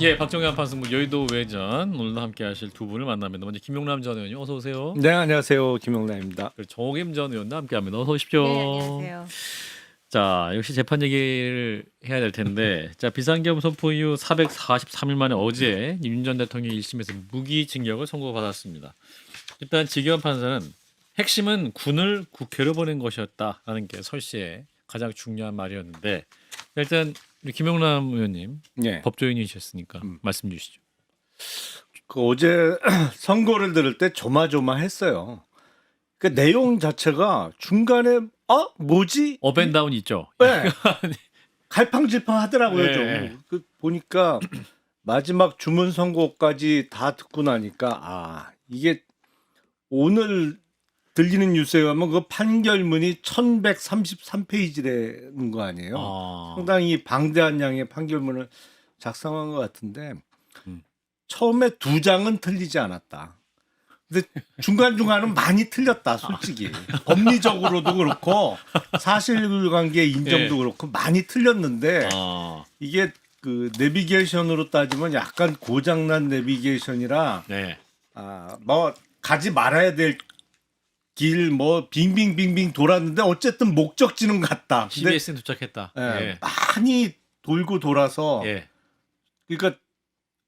예, 박정현 판승부 여의도 외전 오늘도 함께하실 두 분을 만납니다. 먼저 김용남 전 의원님 어서 오세요. 네, 안녕하세요. 김용남입니다. 그리고 정호김 전 의원도 함께합니다. 어서 오십시오. 네, 안녕하세요. 자, 역시 재판 얘기를 해야 될 텐데, 자 비상계엄 선포 이후 443일 만에 어제 윤 전 대통령이 1심에서 무기징역을 선고받았습니다. 일단 지기현 판사는 핵심은 군을 국회로 보낸 것이었다라는 게 설시의 가장 중요한 말이었는데, 일단 우리 김용남 의원님 네. 법조인이셨으니까 말씀 주시죠. 그 어제 선고를 들을 때 조마조마했어요. 그 내용 자체가 중간에 뭐지? 업앤다운 있죠. 네. 갈팡질팡 하더라고요. 네. 좀. 그 보니까 마지막 주문 선고까지 다 듣고 나니까 이게 오늘 들리는 뉴스에 의하면 그 판결문이 1133페이지라는 거 아니에요. 상당히 방대한 양의 판결문을 작성한 것 같은데 처음에 두 장은 틀리지 않았다. 근데 중간중간은 많이 틀렸다, 솔직히. 법리적으로도 그렇고 사실관계 인정도 예. 그렇고 많이 틀렸는데 이게 그 내비게이션으로 따지면 약간 고장난 내비게이션이라 네. 뭐 가지 말아야 될 길 뭐 빙빙빙빙 돌았는데 어쨌든 목적지는 같다. 근데 CBS에 도착했다. 예, 많이 돌고 돌아서 예. 그러니까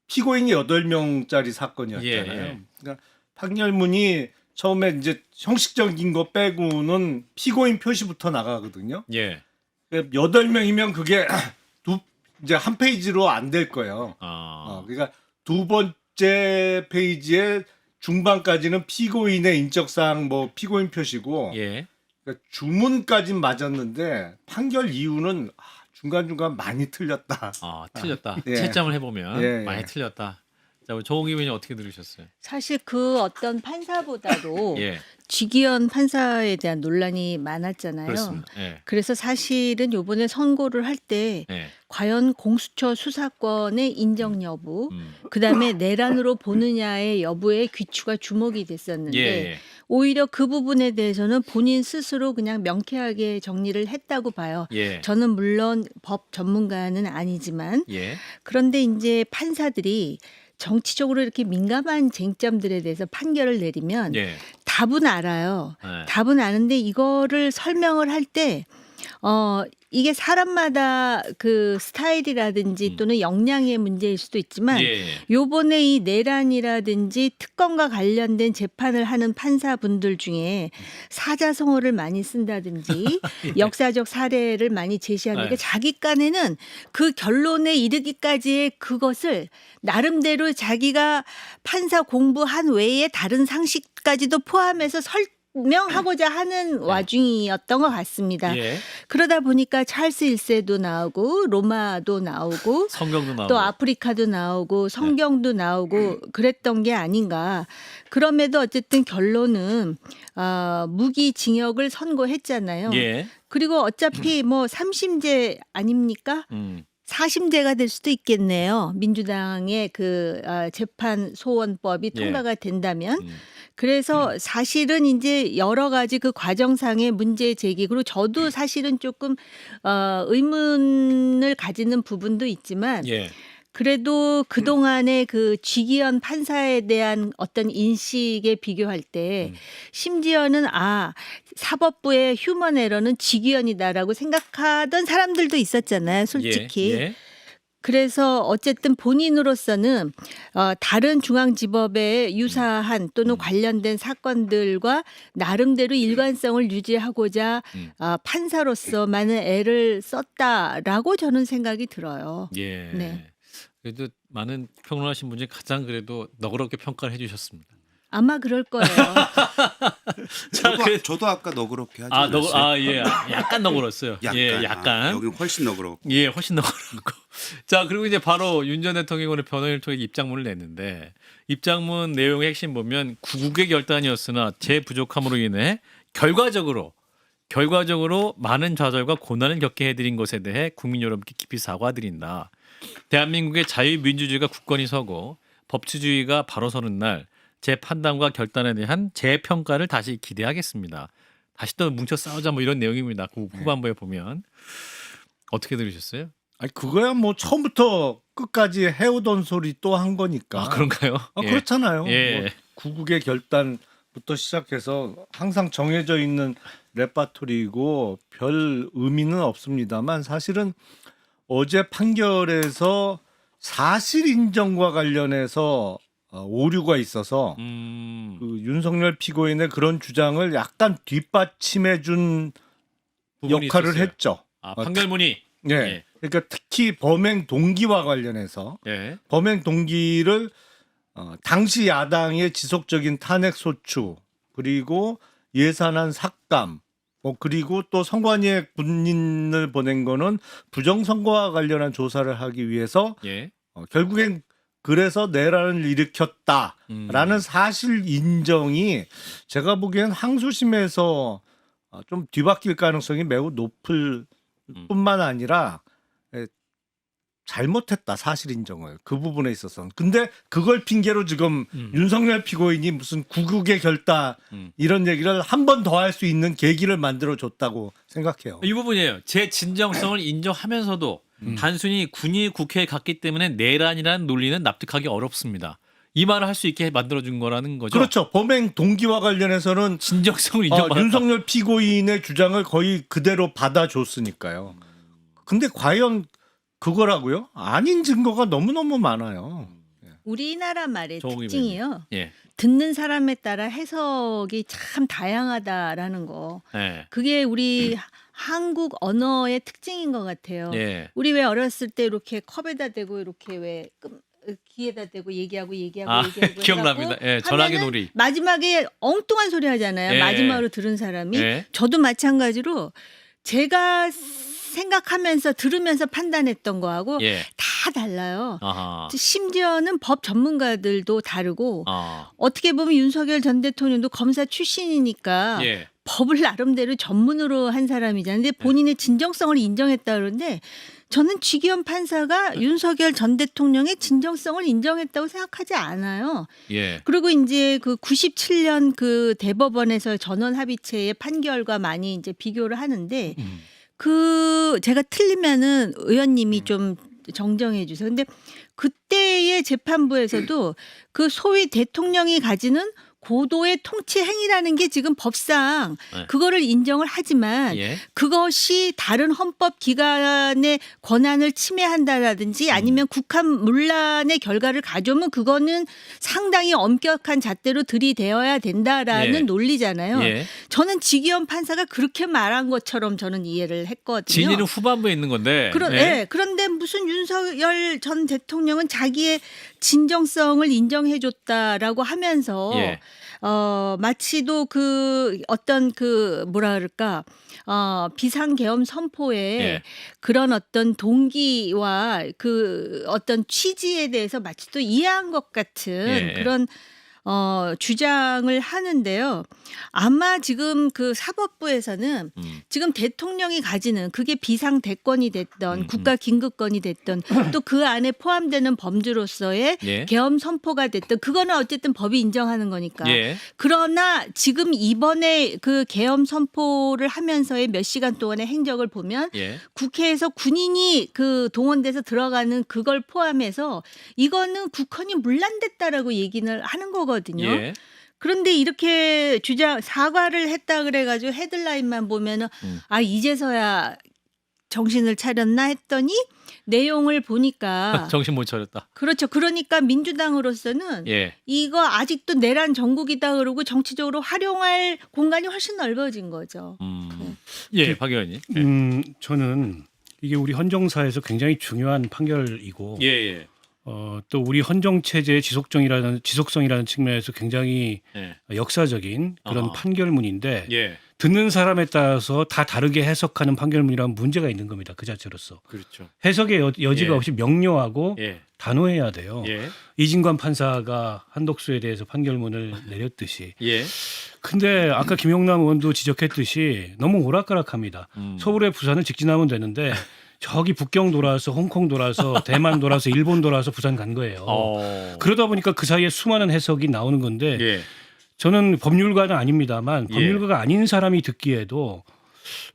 피고인이 8명짜리 사건이었잖아요. 예. 그러니까 판결문이 처음에 이제 형식적인 거 빼고는 피고인 표시부터 나가거든요. 예. 8명이면 그게 이제 한 페이지로 안 될 거예요. 그러니까 두 번째 페이지에 중반까지는 피고인의 인적사항 뭐 피고인 표시고 예. 그러니까 주문까지는 맞았는데 판결 이유는 중간중간 많이 틀렸다. 틀렸다. 예. 채점을 해보면 예. 많이 틀렸다. 자, 우리 정호기 의원님 어떻게 들으셨어요? 사실 그 어떤 판사보다도 예. 지기현 판사에 대한 논란이 많았잖아요. 그렇습니다. 예. 그래서 사실은 요번에 선고를 할 때 예. 과연 공수처 수사권의 인정 여부, 음. 그다음에 내란으로 보느냐의 여부에 귀추가 주목이 됐었는데 예. 오히려 그 부분에 대해서는 본인 스스로 그냥 명쾌하게 정리를 했다고 봐요. 예. 저는 물론 법 전문가는 아니지만 예. 그런데 이제 판사들이 정치적으로 이렇게 민감한 쟁점들에 대해서 판결을 내리면 예. 답은 알아요. 예. 답은 아는데 이거를 설명을 할 때 이게 사람마다 그 스타일이라든지 또는 역량의 문제일 수도 있지만 예. 요번에 이 내란이라든지 특검과 관련된 재판을 하는 판사분들 중에 사자성어를 많이 쓴다든지 역사적 사례를 많이 제시하니까 네. 자기 깐에는 그 결론에 이르기까지의 그것을 나름대로 자기가 판사 공부한 외에 다른 상식까지도 포함해서 설명하고자 하는 와중이었던 것 같습니다. 예. 그러다 보니까 찰스 1세도 나오고 로마도 나오고 성경도 나오고. 또 아프리카도 나오고 성경도 나오고 그랬던 게 아닌가. 그럼에도 어쨌든 결론은 무기징역을 선고했잖아요. 예. 그리고 어차피 뭐 3심제 아닙니까? 4심제가 될 수도 있겠네요. 민주당의 그 재판 소원법이 예. 통과가 된다면. 그래서 사실은 이제 여러 가지 그 과정상의 문제 제기, 그리고 저도 사실은 조금 의문을 가지는 부분도 있지만 예. 그래도 그동안의 그 지기현 판사에 대한 어떤 인식에 비교할 때 심지어는 사법부의 휴먼 에러는 지기현이다라고 생각하던 사람들도 있었잖아요, 솔직히. 예. 그래서 어쨌든 본인으로서는 다른 중앙지법에 유사한 또는 관련된 사건들과 나름대로 일관성을 유지하고자 판사로서 많은 애를 썼다라고 저는 생각이 들어요. 예. 네. 그래도 많은 평론하신 분 중에 가장 그래도 너그럽게 평가를 해주셨습니다. 아마 그럴 거예요. 저도 아까 너그럽게 하지 예. 약간 너그럽어요. 예, 약간. 여기 훨씬 너그럽고. 예, 훨씬 너그럽고. 자, 그리고 이제 바로 윤 전 대통령의 변호인을 통해 입장문을 냈는데 입장문 내용의 핵심 보면 구국의 결단이었으나 제 부족함으로 인해 결과적으로 많은 좌절과 고난을 겪게 해드린 것에 대해 국민 여러분께 깊이 사과드린다. 대한민국의 자유민주주의가 굳건히 서고 법치주의가 바로 서는 날 제 판단과 결단에 대한 재평가를 다시 기대하겠습니다. 다시 또 뭉쳐 싸우자 뭐 이런 내용입니다. 그 후반부에 보면 어떻게 들으셨어요? 아니 그거야 뭐 처음부터 끝까지 해오던 소리 또 한 거니까. 아, 그런가요? 예. 그렇잖아요. 예. 뭐 구국의 결단부터 시작해서 항상 정해져 있는 레파토리이고 별 의미는 없습니다만 사실은 어제 판결에서 사실 인정과 관련해서 오류가 있어서 그 윤석열 피고인의 그런 주장을 약간 뒷받침해 준 부분이 역할을 있었어요. 했죠. 아, 판결문이. 예. 예. 그러니까 특히 범행 동기와 관련해서 예. 범행 동기를 당시 야당의 지속적인 탄핵 소추 그리고 예산안 삭감 그리고 또 선관위에 군인을 보낸 거는 부정선거와 관련한 조사를 하기 위해서 예. 결국엔 그래서 내란을 일으켰다라는 사실 인정이 제가 보기엔 항소심에서 좀 뒤바뀔 가능성이 매우 높을 뿐만 아니라 잘못했다 사실 인정을 그 부분에 있어서 근데 그걸 핑계로 지금 윤석열 피고인이 무슨 구국의 결단 이런 얘기를 한 번 더 할 수 있는 계기를 만들어 줬다고 생각해요. 이 부분이에요. 제 진정성을 인정하면서도 단순히 군이 국회에 갔기 때문에 내란이라는 논리는 납득하기 어렵습니다. 이 말을 할 수 있게 만들어준 거라는 거죠. 그렇죠. 범행 동기와 관련해서는 진정성을 인정받았다. 윤석열 피고인의 주장을 거의 그대로 받아줬으니까요. 근데 과연 그거라고요? 아닌 증거가 너무너무 많아요. 우리나라 말의 정홍희 특징이요. 예. 듣는 사람에 따라 해석이 참 다양하다라는 거. 예. 그게 우리 한국 언어의 특징인 것 같아요. 예. 우리 왜 어렸을 때 이렇게 컵에다 대고 이렇게 왜 귀에다 대고 얘기하고 아, 기억납니다. 예, 전화기 하면은 놀이. 마지막에 엉뚱한 소리 하잖아요. 예. 마지막으로 들은 사람이. 예. 저도 마찬가지로 제가 생각하면서 들으면서 판단했던 거하고 예. 다 달라요. 아하. 심지어는 법 전문가들도 다르고 아. 어떻게 보면 윤석열 전 대통령도 검사 출신이니까 예. 법을 나름대로 전문으로 한 사람이잖아요. 근데 본인의 진정성을 인정했다 그러는데 저는 지기현 판사가 윤석열 전 대통령의 진정성을 인정했다고 생각하지 않아요. 예. 그리고 이제 그 97년 그 대법원에서 전원 합의체의 판결과 많이 이제 비교를 하는데 그 제가 틀리면은 의원님이 좀 정정해 주세요. 근데 그때의 재판부에서도 그 소위 대통령이 가지는 고도의 통치 행위라는 게 지금 법상 네. 그거를 인정을 하지만 예. 그것이 다른 헌법 기관의 권한을 침해한다라든지 아니면 국한 문란의 결과를 가져오면 그거는 상당히 엄격한 잣대로 들이대어야 된다라는 예. 논리잖아요. 예. 저는 지기현 판사가 그렇게 말한 것처럼 저는 이해를 했거든요. 진위는 후반부에 있는 건데. 예. 그런데 무슨 윤석열 전 대통령은 자기의 진정성을 인정해줬다라고 하면서 예. 마치도 그 어떤 그 뭐라 그럴까 비상계엄 선포에 예. 그런 어떤 동기와 그 어떤 취지에 대해서 마치 또 이해한 것 같은 예. 그런 주장을 하는데요. 아마 지금 그 사법부에서는 지금 대통령이 가지는 그게 비상 대권이 됐던 국가 긴급권이 됐던 또 그 안에 포함되는 범주로서의 예. 계엄 선포가 됐던 그거는 어쨌든 법이 인정하는 거니까. 예. 그러나 지금 이번에 그 계엄 선포를 하면서의 몇 시간 동안의 행적을 보면 예. 국회에서 군인이 그 동원돼서 들어가는 그걸 포함해서 이거는 국헌이 문란됐다라고 얘기를 하는 거거든요. 예. 그런데 이렇게 사과를 했다 그래가지고 헤드라인만 보면은 아 이제서야 정신을 차렸나 했더니 내용을 보니까 정신 못 차렸다. 그렇죠. 그러니까 민주당으로서는 예. 이거 아직도 내란 정국이다 그러고 정치적으로 활용할 공간이 훨씬 넓어진 거죠. 예, 박 의원님. 저는 이게 우리 헌정사에서 굉장히 중요한 판결이고 예, 예. 또 우리 헌정 체제의 지속성이라는 측면에서 굉장히 예. 역사적인 그런 어허. 판결문인데 예. 듣는 사람에 따라서 다 다르게 해석하는 판결문이라면 문제가 있는 겁니다. 그 자체로서 그렇죠. 해석의 여지가 예. 없이 명료하고 예. 단호해야 돼요. 예. 이진관 판사가 한독수에 대해서 판결문을 내렸듯이. 예. 근데 아까 김용남 의원도 지적했듯이 너무 오락가락합니다. 서울에 부산을 직진하면 되는데 저기 북경 돌아서 홍콩 돌아서 대만 돌아서 일본 돌아서 부산 간 거예요. 그러다 보니까 그 사이에 수많은 해석이 나오는 건데 예. 저는 법률가는 아닙니다만 예. 법률가가 아닌 사람이 듣기에도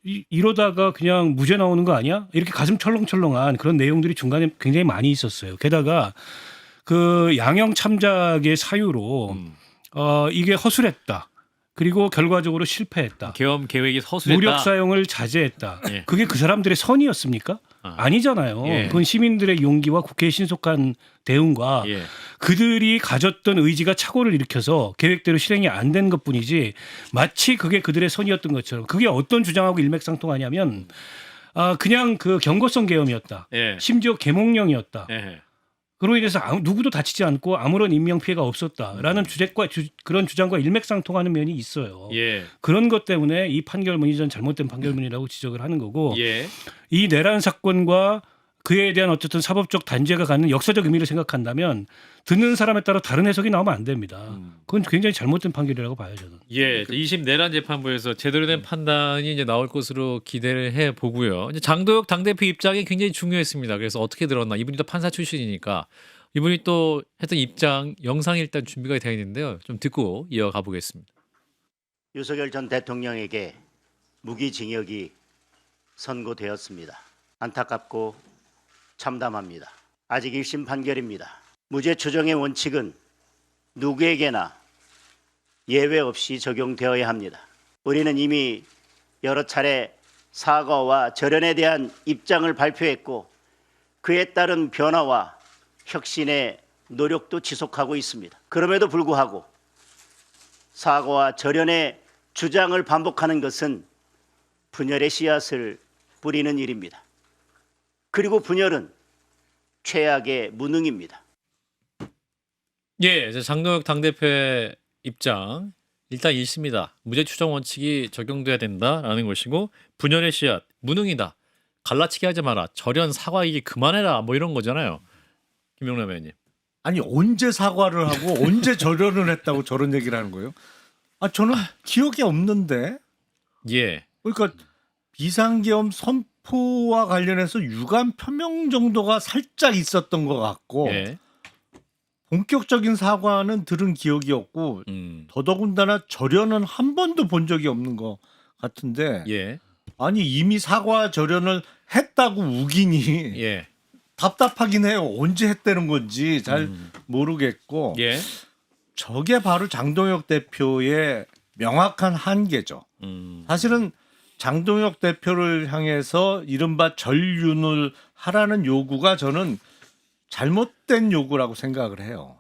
이러다가 그냥 무죄 나오는 거 아니야? 이렇게 가슴 철렁철렁한 그런 내용들이 중간에 굉장히 많이 있었어요. 게다가 그 양형 참작의 사유로 이게 허술했다. 그리고 결과적으로 실패했다. 계엄 계획이 허술했다. 무력 사용을 자제했다. 예. 그게 그 사람들의 선이었습니까? 아니잖아요. 예. 그건 시민들의 용기와 국회의 신속한 대응과 예. 그들이 가졌던 의지가 착오를 일으켜서 계획대로 실행이 안 된 것뿐이지 마치 그게 그들의 선이었던 것처럼 그게 어떤 주장하고 일맥상통하냐면 그냥 그 경고성 계엄이었다. 예. 심지어 계몽령이었다. 예. 그로 인해서 누구도 다치지 않고 아무런 인명 피해가 없었다라는 그런 주장과 일맥상통하는 면이 있어요. 예. 그런 것 때문에 이 판결문이 전 잘못된 판결문이라고 지적을 하는 거고 예. 이 내란 사건과 그에 대한 어쨌든 사법적 단죄가 갖는 역사적 의미를 생각한다면 듣는 사람에 따라 다른 해석이 나오면 안 됩니다. 그건 굉장히 잘못된 판결이라고 봐요 저는. 예, 2심 내란 재판부에서 제대로 된 판단이 이제 나올 것으로 기대를 해 보고요. 이제 장도혁 당대표 입장이 굉장히 중요했습니다. 그래서 어떻게 들었나? 이분이 또 판사 출신이니까 이분이 또 했던 입장 영상이 일단 준비가 되어 있는데요. 좀 듣고 이어가 보겠습니다. 윤석열 전 대통령에게 무기징역이 선고되었습니다. 안타깝고 참담합니다. 아직 1심 판결입니다. 무죄 추정의 원칙은 누구에게나 예외 없이 적용되어야 합니다. 우리는 이미 여러 차례 사과와 절연에 대한 입장을 발표했고 그에 따른 변화와 혁신의 노력도 지속하고 있습니다. 그럼에도 불구하고 사과와 절연의 주장을 반복하는 것은 분열의 씨앗을 뿌리는 일입니다. 그리고 분열은 최악의 무능입니다. 예, 장도혁 당대표의 입장 일단 있습니다. 무죄 추정 원칙이 적용돼야 된다라는 것이고 분열의 씨앗, 무능이다. 갈라치기 하지 마라. 절연 사과 이게 그만해라. 뭐 이런 거잖아요. 김용남 의원님. 아니 언제 사과를 하고 언제 절연을 했다고 저런 얘기를 하는 거예요? 저는 기억이 없는데. 예. 그러니까 비상계엄 선포와 관련해서 유감 표명 정도가 살짝 있었던 것 같고 예. 본격적인 사과는 들은 기억이 없고 더더군다나 절연은 한 번도 본 적이 없는 것 같은데 예. 아니 이미 사과 절연을 했다고 우기니 예. 답답하긴 해요. 언제 했다는 건지 잘 모르겠고 예. 저게 바로 장동혁 대표의 명확한 한계죠. 사실은 장동혁 대표를 향해서 이른바 전륜을 하라는 요구가 저는 잘못된 요구라고 생각을 해요.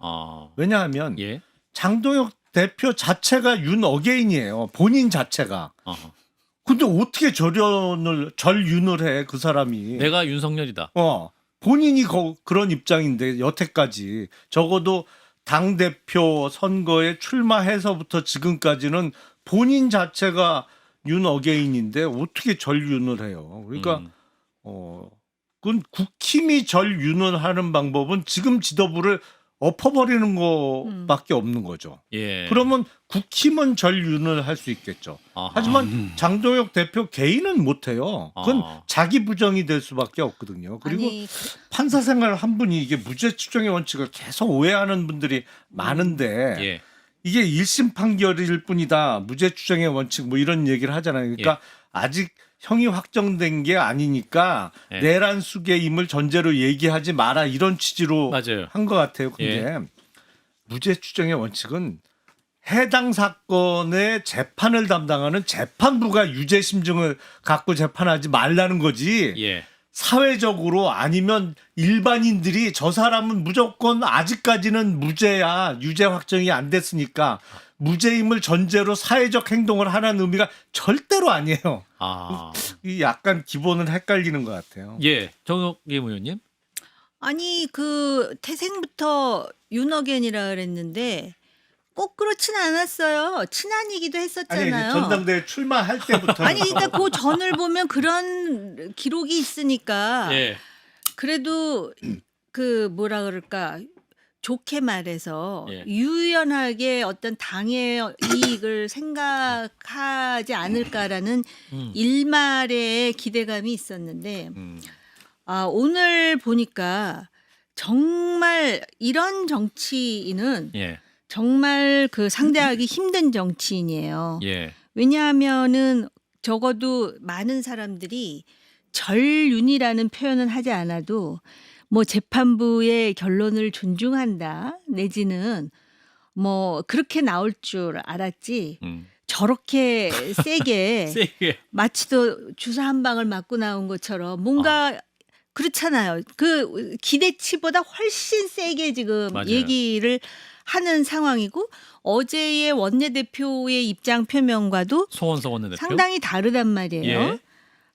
왜냐하면 예. 장동혁 대표 자체가 윤 어게인이에요. 본인 자체가. 근데 어떻게 전륜을 해 그 사람이. 내가 윤석열이다. 본인이 그런 입장인데 여태까지 적어도 당대표 선거에 출마해서부터 지금까지는 본인 자체가 윤 어게인인데 어떻게 전륜을 해요. 그러니까 그건 국힘이 전륜을 하는 방법은 지금 지도부를 엎어버리는 것밖에 없는 거죠. 예. 그러면 국힘은 전륜을 할 수 있겠죠. 하지만 장동혁 대표 개인은 못해요. 그건 자기 부정이 될 수밖에 없거든요. 그리고 판사 생활 한 분이 이게 무죄 추정의 원칙을 계속 오해하는 분들이 많은데 예. 이게 1심 판결일 뿐이다. 무죄 추정의 원칙 뭐 이런 얘기를 하잖아요. 그러니까 아직 형이 확정된 게 아니니까 예. 내란 수괴임을 전제로 얘기하지 마라 이런 취지로 맞아요. 한 것 같아요. 근데 무죄 추정의 원칙은 해당 사건의 재판을 담당하는 재판부가 유죄 심증을 갖고 재판하지 말라는 거지. 예. 사회적으로 아니면 일반인들이 저 사람은 무조건 아직까지는 무죄야. 유죄 확정이 안 됐으니까 무죄임을 전제로 사회적 행동을 하라는 의미가 절대로 아니에요. 이 약간 기본은 헷갈리는 것 같아요. 예. 정혁 의원님. 아니 그 태생부터 윤어겐이라 그랬는데 꼭 그렇진 않았어요. 친한이기도 했었잖아요. 아니 전당대회 출마할 때부터 아니 그러니까 그 전을 보면 그런 기록이 있으니까 예. 그래도 그 뭐라 그럴까 좋게 말해서 예. 유연하게 어떤 당의 이익을 생각하지 않을까라는 일말의 기대감이 있었는데 오늘 보니까 정말 이런 정치인은 예. 정말 그 상대하기 힘든 정치인이에요. 예. 왜냐하면은 적어도 많은 사람들이 절윤이라는 표현은 하지 않아도 뭐 재판부의 결론을 존중한다 내지는 뭐 그렇게 나올 줄 알았지 저렇게 세게 세게. 마치도 주사 한 방을 맞고 나온 것처럼 뭔가 그렇잖아요. 그 기대치보다 훨씬 세게 지금 맞아요. 얘기를 하는 상황이고 어제의 원내대표의 입장 표명과도 송원석 원내대표. 상당히 다르단 말이에요. 예.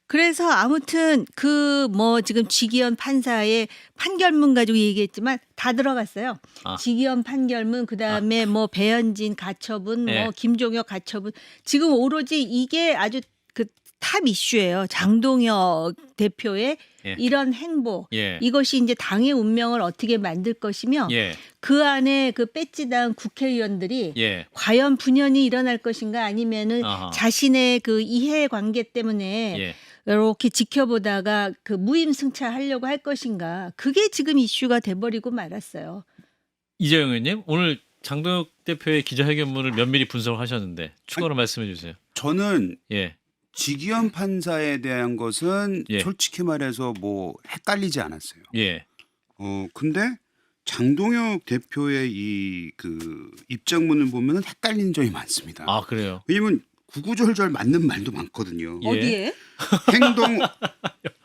그래서 아무튼 그 뭐 지금 지기현 판사의 판결문 가지고 얘기했지만 다 들어갔어요. 아. 지기현 판결문 그다음에 뭐 배현진 가처분 예. 뭐 김종혁 가처분 지금 오로지 이게 아주 그 탑 이슈예요. 장동혁 대표의 예. 이런 행보 예. 이것이 이제 당의 운명을 어떻게 만들 것이며 예. 그 안에 그 배지당 국회의원들이 예. 과연 분열이 일어날 것인가 아니면은 아하. 자신의 그 이해 관계 때문에 예. 이렇게 지켜보다가 그 무임승차하려고 할 것인가 그게 지금 이슈가 돼버리고 말았어요. 이재용 의원님 오늘 장동혁 대표의 기자회견문을 면밀히 분석을 하셨는데 추가로 말씀해 주세요. 저는 예. 지기현 판사에 대한 것은 예. 솔직히 말해서 뭐 헷갈리지 않았어요. 예. 근데 장동혁 대표의 이 그 입장문을 보면은 헷갈리는 점이 많습니다. 아 그래요. 왜냐면 구구절절 맞는 말도 많거든요. 예. 어디에?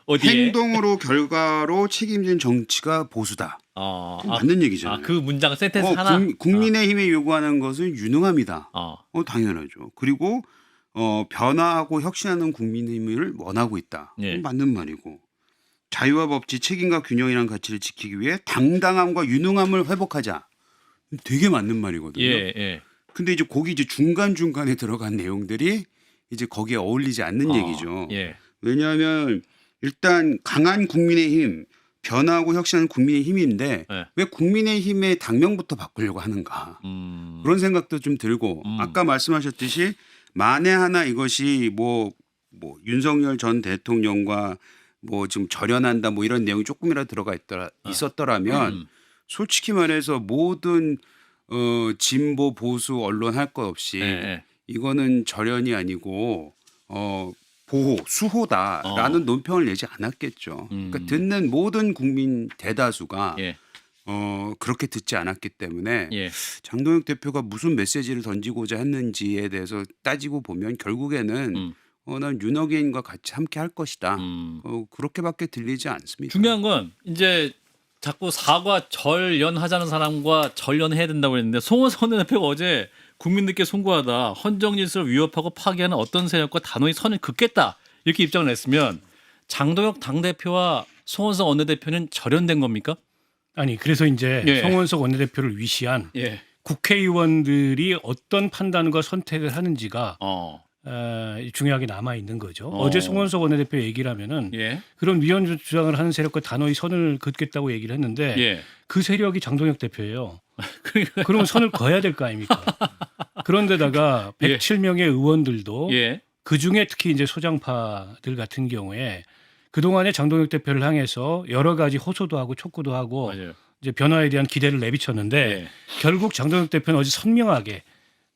어디에? 행동으로 결과로 책임진 정치가 보수다. 맞는 얘기잖아요. 그 문장 센텐스 하나. 국민의힘이 요구하는 것은 유능합니다. 아. 당연하죠. 그리고 변화하고 혁신하는 국민의힘을 원하고 있다. 예. 맞는 말이고 자유와 법치, 책임과 균형이라는 가치를 지키기 위해 당당함과 유능함을 회복하자. 되게 맞는 말이거든요. 예. 예. 근데 이제 거기 이제 중간 중간에 들어간 내용들이 이제 거기에 어울리지 않는 얘기죠. 예. 왜냐하면 일단 강한 국민의힘, 변화하고 혁신하는 국민의힘인데 예. 왜 국민의힘의 당명부터 바꾸려고 하는가 그런 생각도 좀 들고 아까 말씀하셨듯이 만에 하나 이것이 뭐 윤석열 전 대통령과 뭐 지금 절연한다 뭐 이런 내용이 조금이라도 들어가 있었더라면 솔직히 말해서 모든 진보 보수 언론 할 것 없이 예. 이거는 절연이 아니고 보호 수호다라는 논평을 내지 않았겠죠. 그러니까 듣는 모든 국민 대다수가 예. 그렇게 듣지 않았기 때문에 예. 장동혁 대표가 무슨 메시지를 던지고자 했는지에 대해서 따지고 보면 결국에는 난 윤석열과 같이 함께 할 것이다. 그렇게밖에 들리지 않습니다. 중요한 건 이제 자꾸 사과 절연하자는 사람과 절연해야 된다고 했는데 송원석 원내대표가 어제 국민들께 송구하다 헌정질서를 위협하고 파괴하는 어떤 세력과 단호히 선을 긋겠다 이렇게 입장을 냈으면 장동혁 당대표와 송원석 원내대표는 절연된 겁니까? 아니 그래서 이제 예. 송원석 원내대표를 위시한 예. 국회의원들이 어떤 판단과 선택을 하는지가 어. 중요하게 남아 있는 거죠. 어제 송원석 원내대표 얘기를 하면은 예. 그런 위헌 주장을 하는 세력과 단호히 선을 긋겠다고 얘기를 했는데 예. 그 세력이 장동혁 대표예요. 그러면 선을 그어야 될 거 아닙니까? 그런데다가 예. 107명의 의원들도 예. 그 중에 특히 이제 소장파들 같은 경우에 그동안에 장동혁 대표를 향해서 여러 가지 호소도 하고 촉구도 하고 맞아요. 이제 변화에 대한 기대를 내비쳤는데 예. 결국 장동혁 대표는 어제 선명하게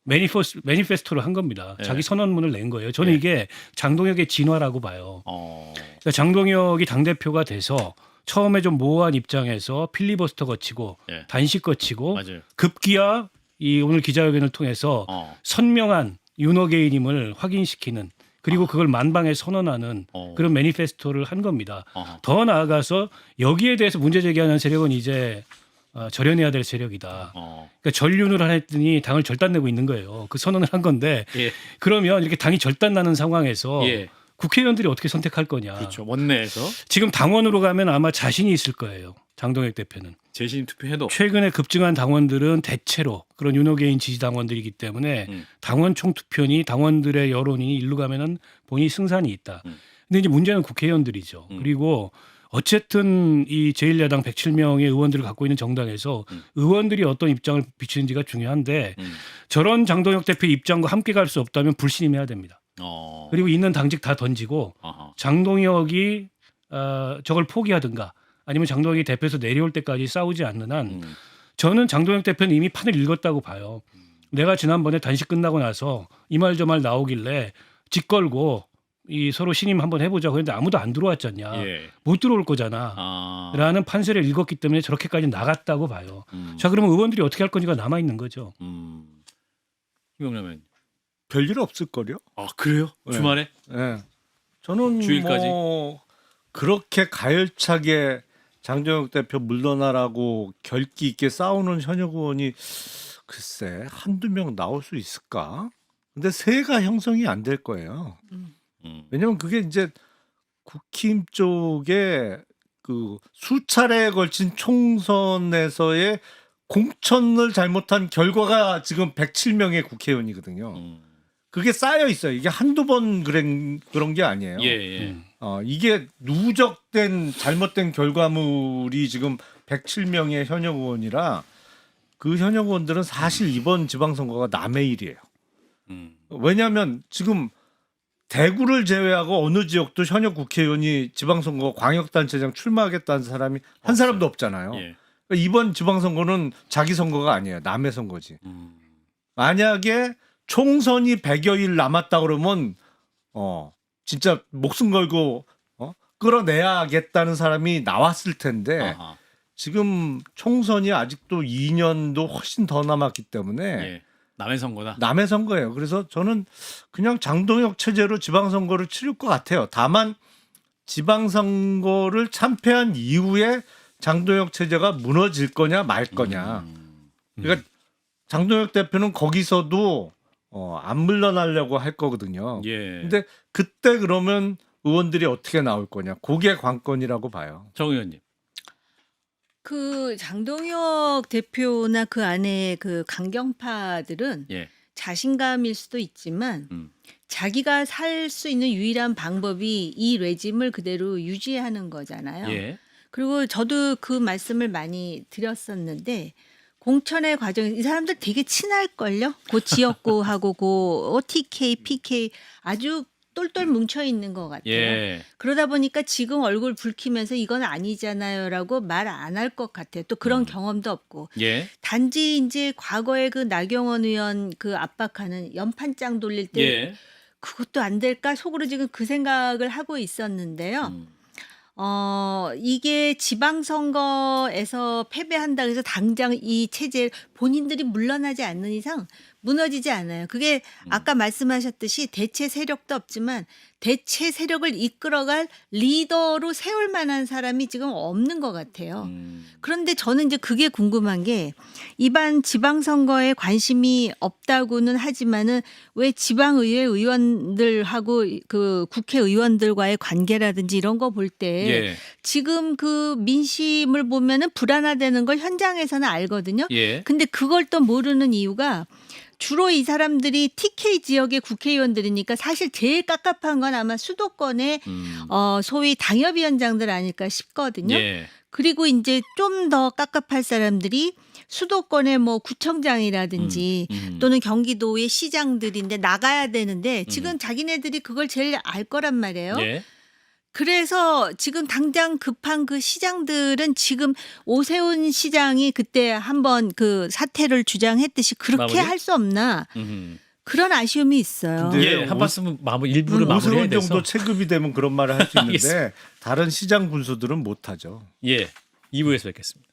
매니페스토를 한 겁니다. 예. 자기 선언문을 낸 거예요. 저는 예. 이게 장동혁의 진화라고 봐요. 어. 그러니까 장동혁이 당대표가 돼서 처음에 좀 모호한 입장에서 필리버스터 거치고 예. 단식 거치고 맞아요. 급기야 이 오늘 기자회견을 통해서 선명한 윤호개인임을 확인시키는 그리고 그걸 만방에 선언하는 그런 매니페스토를 한 겁니다. 더 나아가서 여기에 대해서 문제 제기하는 세력은 이제 절연해야 될 세력이다. 그러니까 전륜을 했더니 당을 절단내고 있는 거예요. 그 선언을 한 건데 예. 그러면 이렇게 당이 절단나는 상황에서 예. 국회의원들이 어떻게 선택할 거냐. 그렇죠. 원내에서 지금 당원으로 가면 아마 자신이 있을 거예요. 장동혁 대표는. 재심 투표해도 최근에 급증한 당원들은 대체로 그런 윤호개인 지지 당원들이기 때문에 당원 총투표니 당원들의 여론이 일로 가면은 본인이 승산이 있다. 근데 이제 문제는 국회의원들이죠. 그리고 어쨌든 이 제1야당 107명의 의원들을 갖고 있는 정당에서 의원들이 어떤 입장을 비추는지가 중요한데 저런 장동혁 대표의 입장과 함께 갈 수 없다면 불신임해야 됩니다. 그리고 있는 당직 다 던지고 장동혁이 저걸 포기하든가 아니면 장동혁이 대표에서 내려올 때까지 싸우지 않는 한 저는 장동혁 대표는 이미 판을 읽었다고 봐요. 내가 지난번에 단식 끝나고 나서 이 말 저 말 나오길래 직 걸고 이 서로 신임 한번 해보자고 했는데 아무도 안 들어왔잖냐. 예. 못 들어올 거잖아. 아. 라는 판세를 읽었기 때문에 저렇게까지 나갔다고 봐요. 자, 그러면 의원들이 어떻게 할 건지가 남아 있는 거죠. 김영남 별일 없을 거요. 아 그래요? 네. 주말에? 예. 저는 주일까지? 뭐 그렇게 가열차게 장동혁 대표 물러나라고 결기 있게 싸우는 현역 의원이 글쎄 한두 명 나올 수 있을까? 근데 세가 형성이 안 될 거예요. 왜냐면 그게 이제 국힘 쪽에 그 수차례에 걸친 총선에서의 공천을 잘못한 결과가 지금 107명의 국회의원이거든요. 그게 쌓여 있어요. 이게 한두 번 그런 게 아니에요. 예, 예. 이게 누적된 잘못된 결과물이 지금 107명의 현역 의원이라 그 현역 의원들은 사실 이번 지방선거가 남의 일이에요. 왜냐하면 지금 대구를 제외하고 어느 지역도 현역 국회의원이 지방선거 광역단체장 출마하겠다는 사람이 한 사람도 없잖아요. 예. 그러니까 이번 지방선거는 자기 선거가 아니에요. 남의 선거지. 만약에 총선이 100여일 남았다 그러면 진짜 목숨 걸고 끌어내야겠다는 사람이 나왔을 텐데 아하. 지금 총선이 아직도 2년도 훨씬 더 남았기 때문에 예. 남의 선거다. 남의 선거예요. 그래서 저는 그냥 장동혁 체제로 지방선거를 치를 것 같아요. 다만 지방선거를 참패한 이후에 장동혁 체제가 무너질 거냐 말 거냐. 그러니까 장동혁 대표는 거기서도 안 물러나려고 할 거거든요. 예. 근데 그때 그러면 의원들이 어떻게 나올 거냐. 그게 관건이라고 봐요. 정 의원님. 그 장동혁 대표나 그 안에 그 강경파들은 예. 자신감일 수도 있지만 음. 자기가 살 수 있는 유일한 방법이 이 레짐을 그대로 유지하는 거잖아요. 예. 그리고 저도 그 말씀을 많이 드렸었는데 공천의 과정 이 사람들 되게 친할걸요. 고 지역구하고 고 TK, PK 아주 똘똘 뭉쳐 있는 것 같아요. 예. 그러다 보니까 지금 얼굴 붉히면서 이건 아니잖아요라고 말 안 할 것 같아요. 또 그런 경험도 없고 예. 단지 이제 과거에 그 나경원 의원 그 압박하는 연판장 돌릴 때 예. 그것도 안 될까 속으로 지금 그 생각을 하고 있었는데요. 이게 지방선거에서 패배한다 그래서 당장 이 체제 본인들이 물러나지 않는 이상 무너지지 않아요. 그게 아까 말씀하셨듯이 대체 세력도 없지만 대체 세력을 이끌어갈 리더로 세울 만한 사람이 지금 없는 것 같아요. 그런데 저는 이제 그게 궁금한 게 이번 지방선거에 관심이 없다고는 하지만은 왜 지방의회 의원들하고 그 국회의원들과의 관계라든지 이런 거 볼 때 예. 지금 그 민심을 보면은 불안하다는 걸 현장에서는 알거든요. 예. 근데 그걸 또 모르는 이유가 주로 이 사람들이 TK 지역의 국회의원들이니까 사실 제일 깝깝한 건 아마 수도권의 소위 당협위원장들 아닐까 싶거든요. 예. 그리고 이제 좀 더 깝깝할 사람들이 수도권의 뭐 구청장이라든지 또는 경기도의 시장들인데 나가야 되는데 지금 자기네들이 그걸 제일 알 거란 말이에요. 예. 그래서 지금 당장 급한 그 시장들은 지금 오세훈 시장이 그때 한번 그 사퇴를 주장했듯이 그렇게 마무리? 할 수 없나 그런 아쉬움이 있어요. 근데 예. 한 말씀 일부를 마무리해야 오세훈 돼서. 정도 체급이 되면 그런 말을 할 수 있는데 알겠습니다. 다른 시장 군수들은 못 하죠. 예. 2부에서 뵙겠습니다.